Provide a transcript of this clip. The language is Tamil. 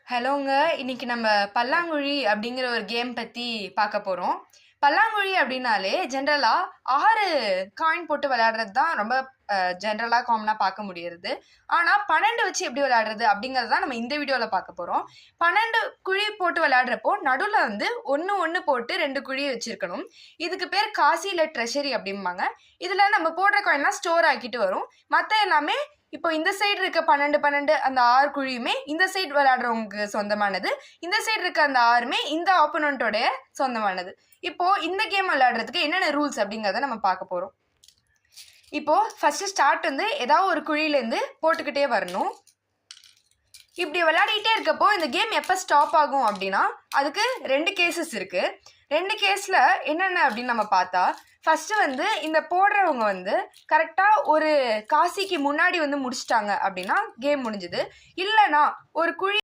ஹலோங்க. இன்னைக்கு நம்ம பல்லாங்குழி அப்படிங்கிற ஒரு கேம் பத்தி பார்க்க போறோம். பல்லாங்குழி அப்படின்னாலே ஜென்ரலா 6 காயின் போட்டு விளையாடுறது தான் ரொம்ப ஜென்ரலா காமனா பார்க்க முடியறது. ஆனா 12 வச்சு எப்படி விளையாடுறது அப்படிங்கிறது தான் நம்ம இந்த வீடியோல பார்க்க போறோம். 12 குழி போட்டு விளையாடுறப்போ நடுவுல வந்து 1 1 போட்டு 2 குழி வச்சிருக்கணும். இதுக்கு பேர் காசி இல்ல ட்ரெஷரி அப்படிம்பாங்க. இதுல நம்ம போடுற காயின்லாம் ஸ்டோர் ஆக்கிட்டு வரும். மத்த எல்லாமே இப்போ இந்த சைடு இருக்க 12 12 அந்த 6 குழியுமே இந்த சைடு விளையாடுறவங்களுக்கு சொந்தமானது. இந்த சைடு இருக்க அந்த 6மே இந்த ஆப்போனன்ட்டோடைய சொந்தமானது. இப்போ இந்த கேம் விளையாடுறதுக்கு என்னென்ன ரூல்ஸ் அப்படிங்கிறத நம்ம பார்க்க போறோம். இப்போ ஃபர்ஸ்ட் ஸ்டார்ட் வந்து ஏதாவது ஒரு குழியிலேருந்து போட்டுக்கிட்டே வரணும். இப்படி விளையாடிட்டே இருக்கப்போ இந்த கேம் எப்போ ஸ்டாப் ஆகும் அப்படின்னா அதுக்கு 2 கேசஸ் இருக்கு. 2 கேஸில் என்னென்ன அப்படின்னு நம்ம பார்த்தா, ஃபர்ஸ்ட் வந்து இந்த போடுறவங்க வந்து கரெக்டாக ஒரு காசிக்கு முன்னாடி வந்து முடிச்சிட்டாங்க அப்படின்னா கேம் முடிஞ்சுது. இல்லைனா ஒரு குழி